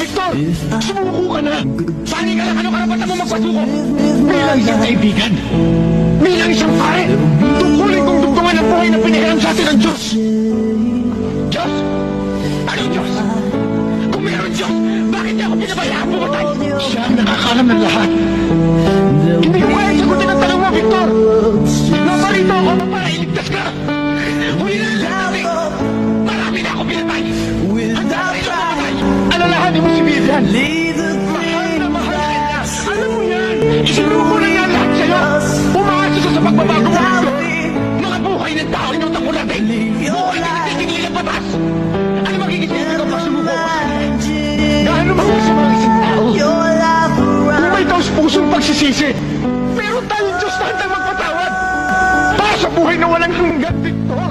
Victor! Sumuko ka na! Sani ka lang, ano karapatan mo magpasuko? Bilang isang kaibigan! Bilang isang pare! Tungkulin kong dugtungan ang buhay na pinahiram sa atin ng Diyos! Diyos? Anong Diyos? Kung meron Diyos, bakit niya ako pinabayaan pumatay? Siya ang nakakalam ng lahat! Hindi ko kaya sagutin ang tanong mo, Victor! Naparito ako para iligtas ka! Huli na lang natin! Marami na ako pinatay! Handa rin ako mamatay! Alalahanin mo si Vivian! Mahal na mahal ka niya! Alam mo yan! Isinuko na yan lahat sa'yo! Umaasa siya sa pagbabago mo, Victor! Mga buhay ng tao inutak mo natin! Buhay na natitigil ng batas! Ano magiging sinabi ko pag sumuko ko sa kanya? Gaano mag-usap ang isang tao? Kung may taos pusong pagsisisi, pero tayong Diyos na handang magpatawad! Para sa buhay na walang hanggan, Victor!